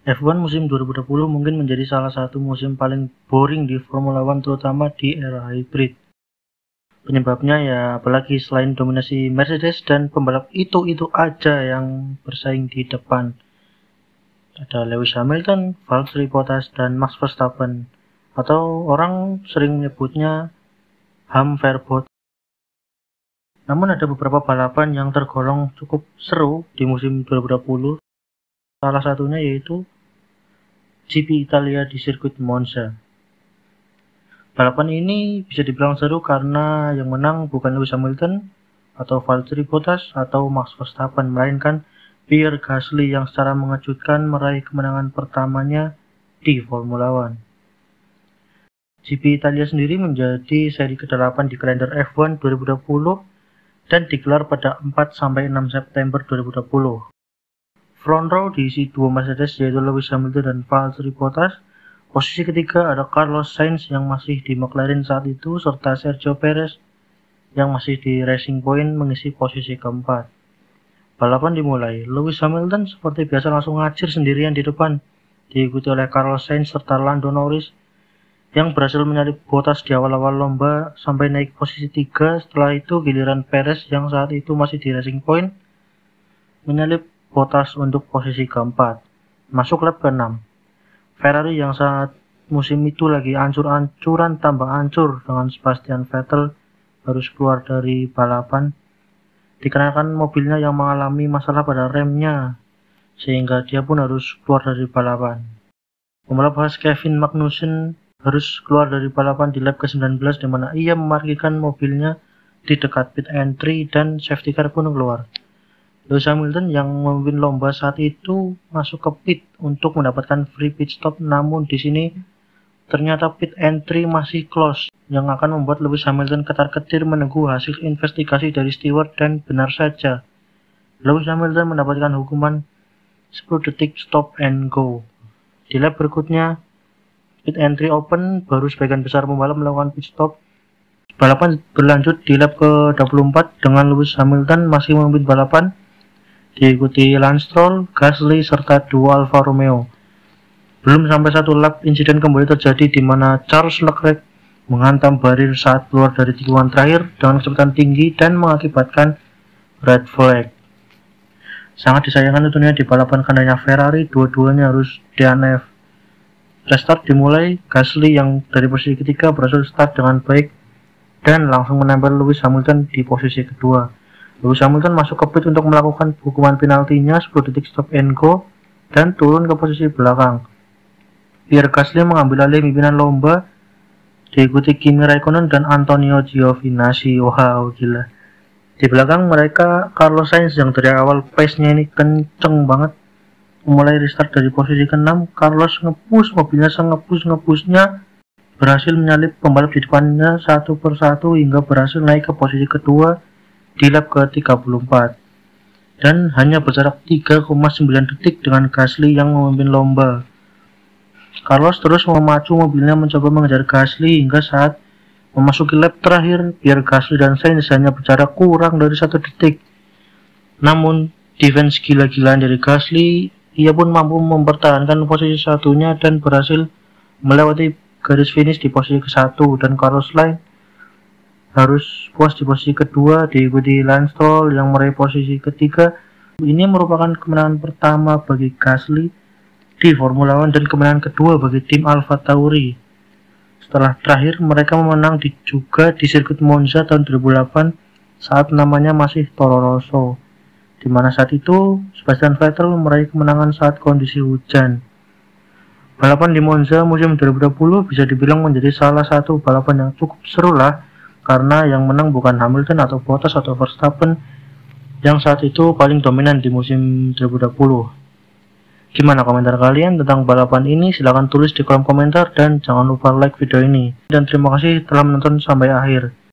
F1 musim 2020 mungkin menjadi salah satu musim paling boring di Formula One, terutama di era hybrid. Penyebabnya ya apalagi selain dominasi Mercedes dan pembalap itu aja yang bersaing di depan. Ada Lewis Hamilton, Valtteri Bottas, dan Max Verstappen, atau orang sering menyebutnya Ham-Verbot. Namun ada beberapa balapan yang tergolong cukup seru di musim 2020. Salah satunya yaitu GP Italia di sirkuit Monza. Balapan ini bisa dibilang seru karena yang menang bukan Lewis Hamilton atau Valtteri Bottas atau Max Verstappen, melainkan Pierre Gasly yang secara mengejutkan meraih kemenangan pertamanya di Formula One. GP Italia sendiri menjadi seri ke-8 di kalender F1 2020 dan digelar pada 4-6 September 2020. Front row diisi dua Mercedes yaitu Lewis Hamilton dan Valtteri Bottas. Posisi ketiga ada Carlos Sainz yang masih di McLaren saat itu, serta Sergio Perez yang masih di Racing Point mengisi posisi keempat. Balapan dimulai, Lewis Hamilton seperti biasa langsung ngacir sendirian di depan, diikuti oleh Carlos Sainz serta Lando Norris yang berhasil menyalip Bottas di awal-awal lomba sampai naik posisi 3. Setelah itu giliran Perez yang saat itu masih di Racing Point menyalip Bottas untuk posisi keempat. Masuk lap ke-6. Ferrari yang saat musim itu lagi ancur-ancuran tambah ancur dengan Sebastian Vettel harus keluar dari balapan dikarenakan mobilnya yang mengalami masalah pada remnya, sehingga dia pun harus keluar dari balapan. Pembalap khas Kevin Magnussen harus keluar dari balapan di lap ke-19 di mana ia memarkirkan mobilnya di dekat pit entry dan safety car pun keluar. Lewis Hamilton yang memimpin lomba saat itu masuk ke pit untuk mendapatkan free pit stop, namun di sini ternyata pit entry masih close yang akan membuat Lewis Hamilton ketar-ketir menunggu hasil investigasi dari steward, dan benar saja Lewis Hamilton mendapatkan hukuman 10 detik stop and go. Di lap berikutnya pit entry open, baru sebagian besar pembalap melakukan pit stop. Balapan berlanjut di lap ke-24 dengan Lewis Hamilton masih memimpin balapan, diikuti Lance Stroll, Gasly, serta dua Alfa Romeo. Belum sampai satu lap, insiden kembali terjadi di mana Charles Leclerc menghantam barir saat keluar dari tikungan terakhir dengan kecepatan tinggi dan mengakibatkan red flag. Sangat disayangkan tentunya di balapan kandangnya Ferrari, dua-duanya harus DNF. Restart dimulai, Gasly yang dari posisi ketiga berhasil start dengan baik dan langsung menempel Lewis Hamilton di posisi kedua. Lewis Hamilton masuk ke pit untuk melakukan hukuman penaltinya 10 detik stop and go dan turun ke posisi belakang. Pierre Gasly mengambil alih pimpinan lomba, diikuti Kimi Raikkonen dan Antonio Giovinazzi. Wow, gila. Di belakang mereka Carlos Sainz yang dari awal pace-nya ini kenceng banget. Mulai restart dari posisi ke-6, Carlos nge-push mobilnya nge-pushnya, berhasil menyalip pembalap di depannya satu persatu hingga berhasil naik ke posisi kedua di lap ke-34 dan hanya berjarak 3,9 detik dengan Gasly yang memimpin lomba. Carlos terus memacu mobilnya mencoba mengejar Gasly hingga saat memasuki lap terakhir, Pierre Gasly dan Sainz hanya berjarak kurang dari 1 detik. Namun defense gila-gilaan dari Gasly, ia pun mampu mempertahankan posisi satunya dan berhasil melewati garis finish di posisi ke-1, dan Carlos Sainz harus puas di posisi kedua, diikuti Lance Stroll yang meraih posisi ketiga. Ini merupakan kemenangan pertama bagi Gasly di Formula One dan kemenangan kedua bagi tim Alfa Tauri. Setelah terakhir mereka memenang juga di sirkuit Monza tahun 2008 saat namanya masih Toro Rosso, di mana saat itu Sebastian Vettel meraih kemenangan saat kondisi hujan. Balapan di Monza musim 2020 bisa dibilang menjadi salah satu balapan yang cukup seru lah, karena yang menang bukan Hamilton atau Bottas atau Verstappen yang saat itu paling dominan di musim 2020. Gimana komentar kalian tentang balapan ini? Silahkan tulis di kolom komentar dan jangan lupa like video ini. Dan terima kasih telah menonton sampai akhir.